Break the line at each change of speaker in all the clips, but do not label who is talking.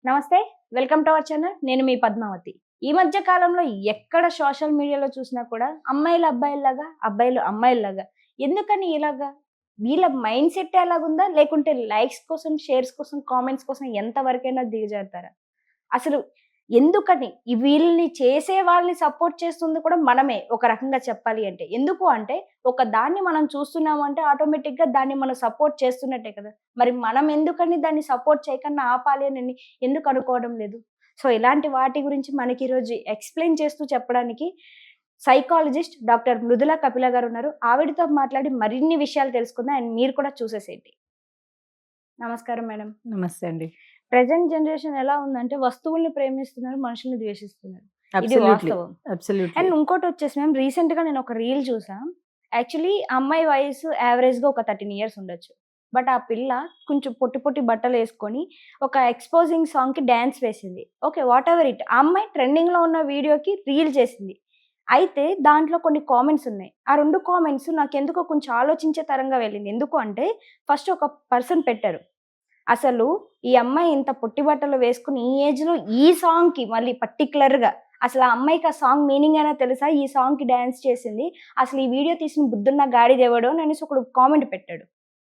నమస్తే. Welcome to our channel. నేను మీ పద్మావతి. ఈ మధ్య కాలంలో ఎక్కడ సోషల్ మీడియాలో చూసినా కూడా అమ్మాయిలు అబ్బాయిల్లాగా, అబ్బాయిలు అమ్మాయిల్లాగా. ఎందుకని ఇలాగా? వీళ్ళ మైండ్ సెట్ అలాగుందా? లేకుంటే లైక్స్ కోసం, షేర్స్ కోసం, కామెంట్స్ కోసం ఎంత వరకైనా దిగజారుతారా? అసలు ఎందుకని? వీళ్ళని చేసే వాళ్ళని సపోర్ట్ చేస్తుంది కూడా మనమే ఒక రకంగా చెప్పాలి అంటే. ఎందుకు అంటే ఒక దాన్ని మనం చూస్తున్నాము అంటే ఆటోమేటిక్‌గా దాన్ని మనం సపోర్ట్ చేస్తున్నట్టే కదా! మరి మనం ఎందుకని దాన్ని సపోర్ట్ చేయకుండా ఆపాలి అని ఎందుకు అనుకోవడం లేదు? సో, ఇలాంటి వాటి గురించి మనకి ఈరోజు ఎక్స్‌ప్లెయిన్ చేస్తూ చెప్పడానికి సైకాలజిస్ట్ డాక్టర్ మృదుల కపిల గారున్నారు. ఆవిడతో మాట్లాడి మరిన్ని విషయాలు తెలుసుకుందాం. అండ్ మీరు కూడా చూసేసేయండి. నమస్కారం మేడం.
నమస్తే అండి.
ప్రెజెంట్ జనరేషన్ ఎలా ఉందంటే వస్తువుల్ని ప్రేమిస్తున్నారు, మనుషుల్ని ద్వేషిస్తున్నారు. ఇది
అబ్సల్యూట్‌లీ.
వాస్తవం.
అబ్సల్యూట్‌లీ.
అండ్ ఇంకోటొచ్చేసి మ్యామ్ రీసెంట్‌గా నేను ఒక రీల్ చూసా. యాక్చువల్లీ ఆ అమ్మాయి వయసు యావరేజ్‌గా ఒక 13 ఇయర్స్ ఉండొచ్చు. బట్ ఆ పిల్ల కొంచెం పొట్టి పొట్టి బట్టలేసుకొని ఒక ఎక్స్‌పోజింగ్ సాంగ్‌కి డాన్స్ వేసింది. ఓకే. Whatever it. ఆ అమ్మాయి ట్రెండింగ్‌లో ఉన్న వీడియోకి రీల్ చేసింది. అయితే దాంట్లో కొన్ని కామెంట్స్ ఉన్నాయి. ఆ 2 కామెంట్స్ నాకెందుకో కొంచెం ఆలోచించే తరంగా వెళ్ళింది. ఎందుకు అంటే ఫస్ట్ ఒక పర్సన్ పెట్టారు. అసలు ఈ అమ్మాయి ఇంత పొట్టి బట్టలు వేసుకొని ఈ ఏజ్‌లో ఈ సాంగ్‌కి మళ్ళీ పర్టిక్యులర్‌గా అసలు ఆ అమ్మాయికి ఆ సాంగ్ మీనింగ్ అయినా తెలుసా? ఈ సాంగ్‌కి డాన్స్ చేసింది. అసలు ఈ వీడియో తీసిన బుద్ధున్న గాడిదెవడు అనేసి ఒకడు కామెంట్ పెట్టాడు.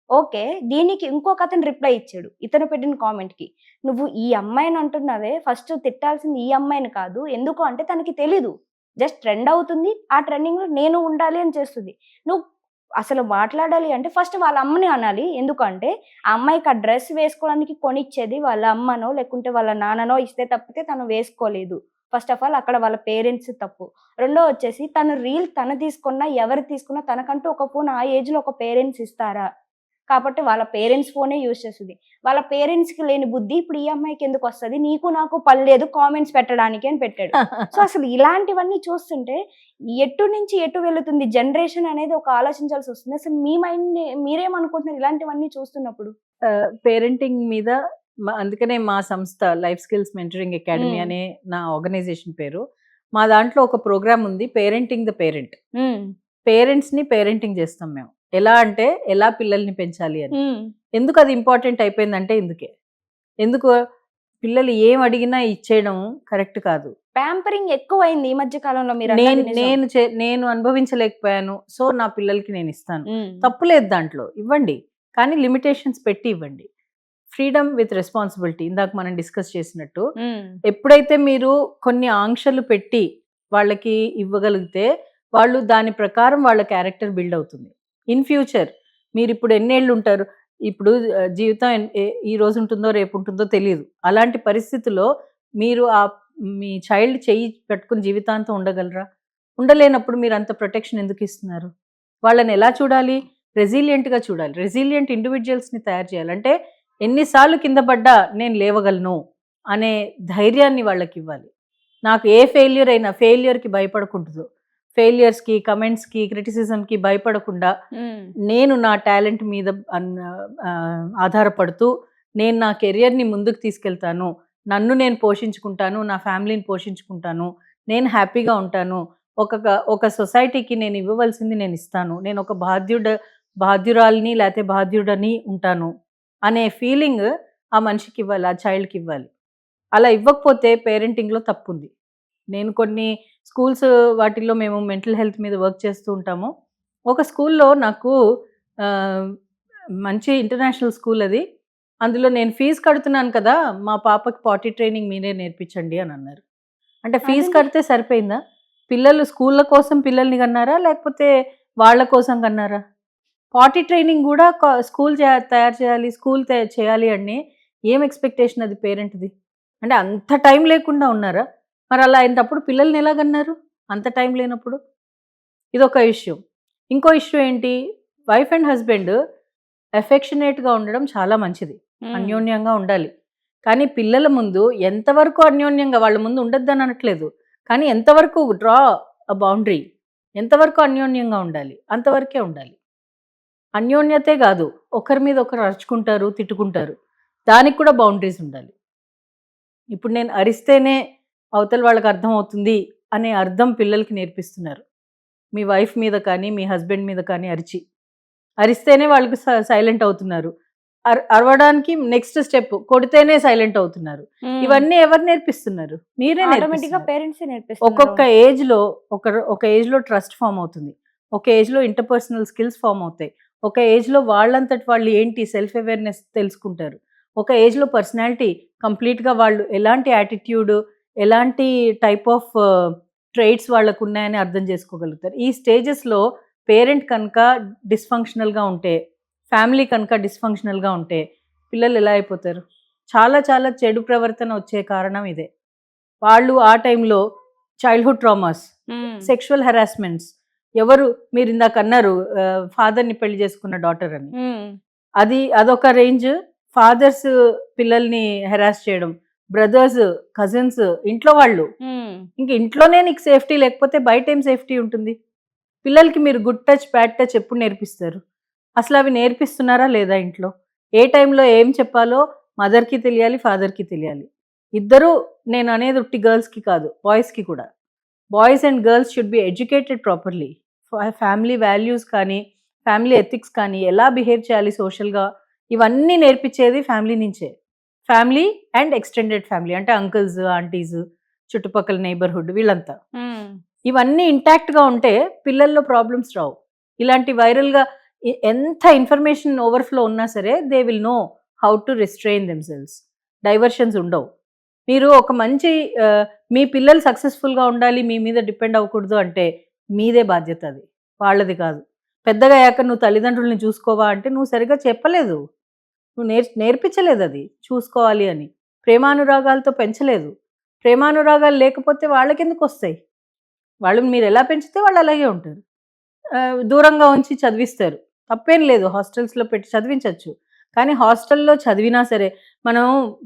ఓకే. దీనికి ఇంకొకతను రిప్లై ఇచ్చాడు. ఇతను పెట్టిన కామెంట్‌కి. నువ్వు ఈ అమ్మాయిని అంటున్నావే ఫస్ట్ తిట్టాల్సింది ఈ అమ్మాయిని కాదు. ఎందుకు అంటే తనకి తెలీదు. జస్ట్ ట్రెండ్ అవుతుంది. ఆ ట్రెండింగ్‌లో నేను ఉండాలి అని చేస్తుంది. నువ్వు అసలు మాట్లాడాలి అంటే ఫస్ట్ వాళ్ళ అమ్మని అనాలి. ఎందుకంటే ఆ అమ్మాయికి ఆ డ్రెస్ వేసుకోవడానికి కొనిచ్చేది వాళ్ళ అమ్మనో, లేకుంటే వాళ్ళ నాన్ననో ఇస్తే తప్పితే తను వేసుకోలేదు. ఫస్ట్ ఆఫ్ ఆల్ అక్కడ వాళ్ళ పేరెంట్స్ తప్పు. రెండో వచ్చేసి తను రీల్ తను తీసుకున్నా, ఎవరు తీసుకున్నా తనకంటూ ఒక ఫోన్ ఆ ఏజ్‌లో ఒక పేరెంట్స్ ఇస్తారా? కాబట్టి వాళ్ళ పేరెంట్స్ ఫోనే యూజ్ చేస్తది. వాళ్ళ పేరెంట్స్‌కి లేని బుద్ధి ఇప్పుడు ఈ అమ్మాయికి ఎందుకొస్తది? నీకు నాకు పనిలేదు కామెంట్స్ పెట్టడానికి అని పెట్టాడు. సో, అసలు ఇలాంటివన్నీ చూస్తుంటే ఎటు నుంచి ఎటు వెళుతుంది జనరేషన్ అనేది ఒక ఆలోచించాల్సొస్తుంది. అసలు మీ మైండ్‌ని మీరేమనుకుంటున్నారు ఇలాంటివన్నీ చూస్తున్నప్పుడు?
పేరెంటింగ్ మీద అందుకనే మా సంస్థ లైఫ్ స్కిల్స్ మెంటరింగ్ అకాడమీ
హ్మ్.
అనే నా ఆర్గనైజేషన్ పేరు. మా దాంట్లో ఒక ప్రోగ్రామ్ ఉంది పేరెంటింగ్ ద పేరెంట్.
హ్మ్.
పేరెంట్స్‌ని పేరెంటింగ్ చేస్తాం మేము. ఎలా అంటే ఎలా పిల్లల్ని పెంచాలి అని.
హ్మ్.
ఎందుకు అది ఇంపార్టెంట్ అయిపోయిందంటే ఇందుకే. ఎందుకు పిల్లలు ఏం అడిగినా ఇచ్చేయడం కరెక్ట్ కాదు.
ప్యాంపరింగ్ ఎక్కువైంది ఈ మధ్య కాలంలో
నేను
మీరన్నది నిజం.
నేను నేను అనుభవించలేకపోయాను. సో, నా పిల్లలకి నేనిస్తాను.
హ్మ్.
తప్పు లేదు దాంట్లో. ఇవ్వండి. కానీ లిమిటేషన్స్ పెట్టి ఇవ్వండి. ఫ్రీడమ్ విత్ రెస్పాన్సిబిలిటీ ఇందాక మనం డిస్కస్ చేసినట్టు.
హ్మ్.
ఎప్పుడైతే మీరు కొన్ని ఆంక్షలు పెట్టి వాళ్ళకి ఇవ్వగలిగితే, వాళ్ళు దాని ప్రకారం వాళ్ళ క్యారెక్టర్ బిల్డ్ అవుతుంది. ఇన్ ఫ్యూచర్ మీరిప్పుడు ఎన్నేళ్లుంటారు? ఇప్పుడు జీవితం ఈ రోజు ఉంటుందో, రేపు ఉంటుందో తెలీదు. అలాంటి పరిస్థితిలో మీరు మీ చైల్డ్ చెయ్యి పట్టుకొని జీవితాంతం ఉండగలరా? ఉండలేనప్పుడు మీరంత ప్రొటెక్షన్ ఎందుకిస్తున్నారు? వాళ్ళని ఎలా చూడాలి? రెసిలియంట్‌గా చూడాలి. రెసిలియంట్ ఇండివిడ్యుయల్స్‌ని తయారు చేయాలి. అంటే ఎన్ని సార్లు కింద పడ్డా నేను లేవగలను అనే ధైర్యాన్ని వాళ్ళకివ్వాలి. నాకు ఏ ఫెయిల్యూర్ అయినా ఫెయిల్యూర్‌కి భయపడకూడదు. ఫెయిల్యూర్స్‌కి, కమెంట్స్‌కి, క్రిటిసిజంకి భయపడకుండా
హ్మ్.
నేను నా టాలెంట్ మీద ఆధారపడుతూ నేను నా కెరియర్‌ని ముందుకు తీసుకెళ్తాను. నన్ను నేను పోషించుకుంటాను. నా ఫ్యామిలీని పోషించుకుంటాను. నేను హ్యాపీగా ఉంటాను. ఒక సొసైటీకి నేను ఇవ్వవలసింది నేనిస్తాను. నేనొక బాధ్యురాలిని లేతే బాధ్యుడని ఉంటాను అనే ఫీలింగ్ ఆ మనిషికివ్వాలి. ఆ చైల్డ్‌కివ్వాలి. అలా ఇవ్వకపోతే పేరెంటింగ్‌లో తప్పుంది. నేను కొన్ని స్కూల్స్ వాటిల్లో మేము మెంటల్ హెల్త్ మీద వర్క్ చేస్తూ ఉంటాము. ఒక స్కూల్‌లో నాకు ఆహ్, మంచి ఇంటర్నేషనల్ స్కూల్ అది. అందులో నేను ఫీజ్ కడుతున్నాను కదా! మా పాపకి పాటీ ట్రైనింగ్ మీరే నేర్పించండి అనన్నారు. అంటే ఫీజ్
అదేంటి?
కడితే సరిపోయిందా? పిల్లలు స్కూళ్ళ కోసం పిల్లల్ని కన్నారా? లేకపోతే వాళ్ళ కోసం కన్నారా? పాటీ ట్రైనింగ్ గూడా స్కూల్ తయారు చేయాలి, స్కూల్ చేయాలి అని ఏం ఎక్స్‌పెక్టేషన్ అది పేరెంట్‌ది? అంటే అంత టైం లేకుండా ఉన్నారా? మరలా అయినప్పుడు పిల్లల్ని ఎలాగన్నారు? అంత టైం లేనప్పుడు? ఇదొక ఇష్యూ. ఇంకో ఇష్యూ ఏంటి? వైఫ్ అండ్ హస్బెండ్ ఎఫెక్షనేట్‌గా ఉండడం చాలా మంచిది.
హ్మ్.
అన్యోన్యంగా ఉండాలి. కానీ పిల్లల ముందు ఎంతవరకు అన్యోన్యంగా వాళ్ళ ముందు ఉండొద్దని అనట్లేదు. కానీ ఎంతవరకు డ్రా బౌండరీ ఎంతవరకు అన్యోన్యంగా ఉండాలి? అంతవరకే ఉండాలి. అన్యోన్యతే గాదు. ఒకరి మీద ఒకరు అరుచుకుంటారు, తిట్టుకుంటారు. దానికి కూడా బౌండరీస్ ఉండాలి. ఇప్పుడు నేను అరిస్తేనే అవతల వాళ్ళకి అర్థమవుతుంది అనే అర్థం పిల్లలకి నేర్పిస్తున్నారు. మీ వైఫ్ మీద కానీ, మీ హస్బెండ్ మీద కానీ అరిచి. అరిస్తేనే వాళ్ళకి సైలెంట్ అవుతున్నారు. అరవడానికి నెక్స్ట్ స్టెప్ కొడితేనే సైలెంట్ అవుతున్నారు. ఇవన్నీ ఎవరు నేర్పిస్తున్నారు? మీరే
ఆటోమేటిక్ గా
నేర్పిస్తున్నారు.
పేరెంట్స్ నేర్పిస్తున్నారు.
ఒక్కొక్క ఏజ్ లో ఒక ఏజ్ లో ట్రస్ట్ ఫామ్ అవుతుంది. ఒక ఏజ్ లో ఇంటర్పర్సనల్ స్కిల్స్ ఫామ్ అవుతాయి. ఒక ఏజ్ లో వాళ్ళంతటి వాళ్ళు ఏంటి సెల్ఫ్ అవేర్నెస్ తెలుసుకుంటారు. ఒక ఏజ్ లో పర్సనాలిటీ కంప్లీట్ గా వాళ్ళు ఎలాంటి యాటిట్యూడ్, ఎలాంటి టైప్ ఆఫ్ ట్రైట్స్ వాళ్ళకు ఉన్నాయని అర్థం చేసుకోగలుగుతారు. ఈ స్టేజెస్ లో పేరెంట్ కనుక డిస్ఫంక్షనల్ గా ఉంటే, ఫ్యామిలీ కనుక డిస్ఫంక్షనల్ గా ఉంటే పిల్లలు ఎలా అయిపోతారు? చాలా చాలా చెడు ప్రవర్తన వచ్చే కారణం ఇదే. వాళ్ళు ఆ టైంలో చైల్డ్‌హుడ్ ట్రామాస్, సెక్షువల్ హెరాస్మెంట్స్ ఎవరు మీరిందాక అన్నారు ఫాదర్‌ని పెళ్లి చేసుకున్న డాటర్ అని. అదొక రేంజ్. ఫాదర్స్ పిల్లల్ని హెరాస్ చేయడం, బ్రదర్స్, కజిన్స్, ఇంట్లో వాళ్ళు. ఇంక ఇంట్లోనే నీకు సేఫ్టీ లేకపోతే బయటేం సేఫ్టీ ఉంటుంది? పిల్లలకి మీరు గుడ్ టచ్, బ్యాడ్ టచ్ ఎప్పుడు నేర్పిస్తారు? అసలు అవి నేర్పిస్తున్నారా లేదా ఇంట్లో? ఏ టైంలో ఏం చెప్పాలో మదర్‌కి తెలియాలి, ఫాదర్‌కి తెలియాలి. ఇద్దరూ, నేను అనేది ఉట్టి గర్ల్స్‌కి కాదు, బాయ్స్‌కి కూడా. Boys and girls should be educated properly. Family values కానీ, ఫ్యామిలీ ఎథిక్స్ కానీ, ఎలా బిహేవ్ చేయాలి సోషల్‌గా, ఇవన్నీ నేర్పించేది ఫ్యామిలీ నుంచే. ఫ్యామిలీ అండ్ ఎక్స్టెండెడ్ ఫ్యామిలీ అంటే అంకుల్స్, ఆంటీస్, చుట్టుపక్కల నైబర్‌హుడ్ వీళ్ళంతా. ఇవన్నీ ఇంటాక్ట్‌గా ఉంటే పిల్లల్లో ప్రాబ్లమ్స్ రావు. ఇలాంటి వైరల్‌గా ఎంత ఇన్ఫర్మేషన్ ఓవర్‌ఫ్లో ఉన్నా సరే they will know how to restrain themselves. Diversions ఉండవు. మీరు ఒక మంచి మీ పిల్లలు సక్సెస్‌ఫుల్‌గా ఉండాలి, మీ మీద డిపెండ్ అవ్వకూడదు అంటే మీదే బాధ్యత అది. వాళ్ళది కాదు. పెద్దగా అయ్యాక నువ్వు తల్లిదండ్రులని చూసుకోవా అంటే నువ్వు సరిగ్గా చెప్పలేదు. నువ్వు నేర్పించలేదు అది చూసుకోవాలి అని. ప్రేమానురాగాలతో పెంచలేదు. ప్రేమానురాగాలు లేకపోతే వాళ్ళకెందుకొస్తాయి? వాళ్ళని మీరు ఎలా పెంచితే వాళ్ళు అలాగే ఉంటారు. దూరంగా ఉంచి చదివిస్తారు. తప్పేం లేదు, హాస్టల్స్‌లో పెట్టి చదివించొచ్చు. కానీ హాస్టల్‌లో చదివినా సరే, మనం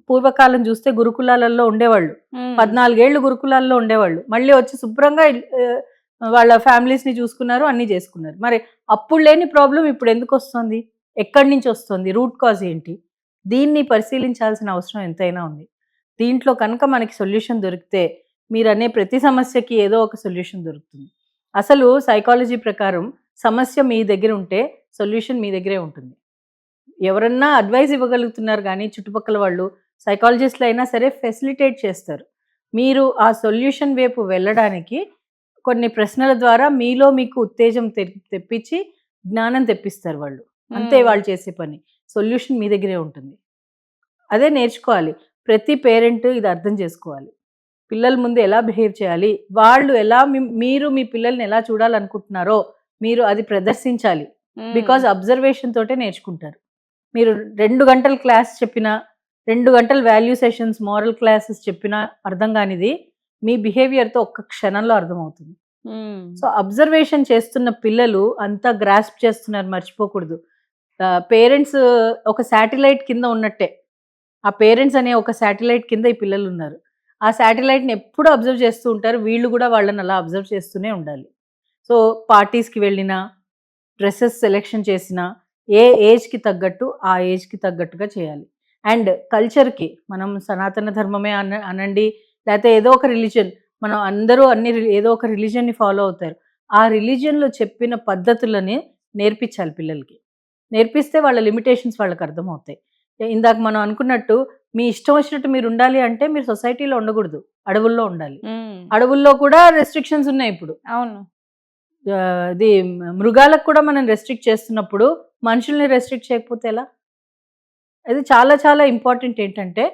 పూర్వకాలం చూస్తే గురుకులాలలో ఉండేవాళ్ళు. 14 ఏళ్ళు గురుకులాల్లో ఉండేవాళ్ళు. మళ్ళీ వచ్చి శుభ్రంగా వాళ్ళ ఫ్యామిలీస్‌ని చూసుకున్నారు, అన్నీ చేసుకున్నారు. మరి అప్పుడు లేని ప్రాబ్లమ్ ఇప్పుడు ఎందుకొస్తుంది? ఎక్కడి నుంచి వస్తుంది? రూట్ కాజ్ ఏంటి? దీన్ని పరిశీలించాల్సిన అవసరం ఎంతైనా ఉంది. దీంట్లో కనుక మనకి సొల్యూషన్ దొరికితే మీరనే ప్రతి సమస్యకి ఏదో ఒక సొల్యూషన్ దొరుకుతుంది. అసలు సైకాలజీ ప్రకారం సమస్య మీ దగ్గర ఉంటే సొల్యూషన్ మీ దగ్గరే ఉంటుంది. ఎవరన్నా అడ్వైస్ ఇవ్వగలుగుతున్నారు కానీ చుట్టుపక్కల వాళ్ళు సైకాలజిస్టులు అయినా సరే ఫెసిలిటేట్ చేస్తారు. మీరు ఆ సొల్యూషన్ వైపు వెళ్ళడానికి కొన్ని ప్రశ్నల ద్వారా మీలో మీకు ఉత్తేజం తెప్పించి జ్ఞానం తెప్పిస్తారు వాళ్ళు. అంతే వాళ్ళు చేసే పని. సొల్యూషన్ మీ దగ్గరే ఉంటుంది. అదే నేర్చుకోవాలి. ప్రతి పేరెంట్ ఇది అర్థం చేసుకోవాలి. పిల్లల ముందు ఎలా బిహేవ్ చేయాలి, వాళ్ళు ఎలా మీరు మీ పిల్లల్ని ఎలా చూడాలనుకుంటున్నారో మీరు అది ప్రదర్శించాలి. బికాజ్ అబ్జర్వేషన్ తోటే నేర్చుకుంటారు. మీరు 2 గంటలు క్లాస్ చెప్పినా, 2 గంటలు వాల్యూ సెషన్స్, మోరల్ క్లాసెస్ చెప్పినా అర్థం కానిది మీ బిహేవియర్‌తో ఒక్క క్షణంలో అర్థమవుతుంది. సో, అబ్జర్వేషన్ చేస్తున్న పిల్లలు అంతా గ్రాస్ప్ చేస్తున్నారు, మర్చిపోకూడదు. పేరెంట్స్ ఒక శాటిలైట్ కింద ఉన్నట్టే. ఆ పేరెంట్స్ అనే ఒక శాటిలైట్ కింద ఈ పిల్లలున్నారు. ఆ శాటిలైట్‌ని ఎప్పుడూ అబ్జర్వ్ చేస్తూ ఉంటారు. వీళ్ళు కూడా వాళ్ళని అలా అబ్జర్వ్ చేస్తూనే ఉండాలి. సో, పార్టీస్‌కి వెళ్ళినా, డ్రెసెస్ సెలెక్షన్ చేసినా, ఏ ఏజ్‌కి తగ్గట్టు ఆ ఏజ్‌కి తగ్గట్టుగా చేయాలి. అండ్ కల్చర్‌కి మనం సనాతన ధర్మమే అనండి, లేతే ఏదో ఒక రిలిజియన్, మనం అందరూ ఏదో ఒక రిలిజియన్‌ని ఫాలో అవుతారు. ఆ రిలిజియన్‌లో చెప్పిన పద్ధతులని నేర్పించాలి పిల్లలకి. నేర్పిస్తే వాళ్ళ లిమిటేషన్స్ వాళ్ళకి అర్థమవుతాయి. ఇందాక మనం అనుకున్నట్టు మీ ఇష్టం వచ్చినట్టు మీరు ఉండాలి అంటే మీరు సొసైటీలో ఉండకూడదు. అడవుల్లో ఉండాలి. అడవుల్లో కూడా రెస్ట్రిక్షన్స్ ఉన్నాయి ఇప్పుడు.
అవును.
ఇది మృగాలకు కూడా మనం రెస్ట్రిక్ట్ చేస్తున్నప్పుడు మనుషుల్ని రెస్ట్రిక్ట్ చేయకపోతే ఎలా? అది చాలా చాలా ఇంపార్టెంట్ ఏంటంటే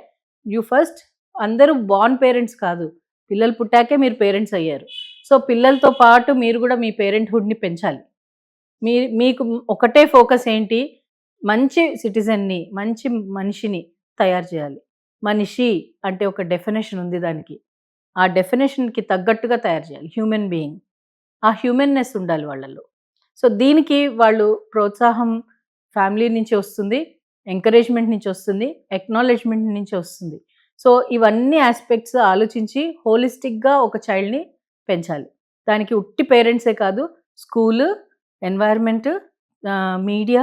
ఫస్ట్ అందరూ బార్న్ పేరెంట్స్ కాదు. పిల్లలు పుట్టాకే మీరు పేరెంట్స్ అయ్యారు. సో, పిల్లలతో పాటు మీరు కూడా మీ పేరెంట్‌హుడ్‌ని పెంచాలి. మీకు ఒకటే ఫోకస్ ఏంటి? మంచి సిటిజన్‌ని, మంచి మనిషిని తయారు చేయాలి. మనిషి అంటే ఒక డెఫినిషన్ ఉంది దానికి. ఆ డెఫినిషన్‌కి తగ్గట్టుగా తయారు చేయాలి. Human being. ఆ హ్యూమన్‌నెస్ ఉండాలి వాళ్ళలో. సో, దీనికి వాళ్ళు ప్రోత్సాహం ఫ్యామిలీ నుంచి వస్తుంది. ఎంకరేజ్‌మెంట్ నుంచి వస్తుంది. అక్నాలెడ్జ్‌మెంట్ నుంచి వస్తుంది. సో, ఇవన్నీ యాస్పెక్ట్స్ ఆలోచించి హోలిస్టిక్‌గా ఒక చైల్డ్‌ని పెంచాలి. దానికి ఉట్టి పేరెంట్సే కాదు, స్కూలు, ఎన్వైర్న్‌మెంట్, మీడియా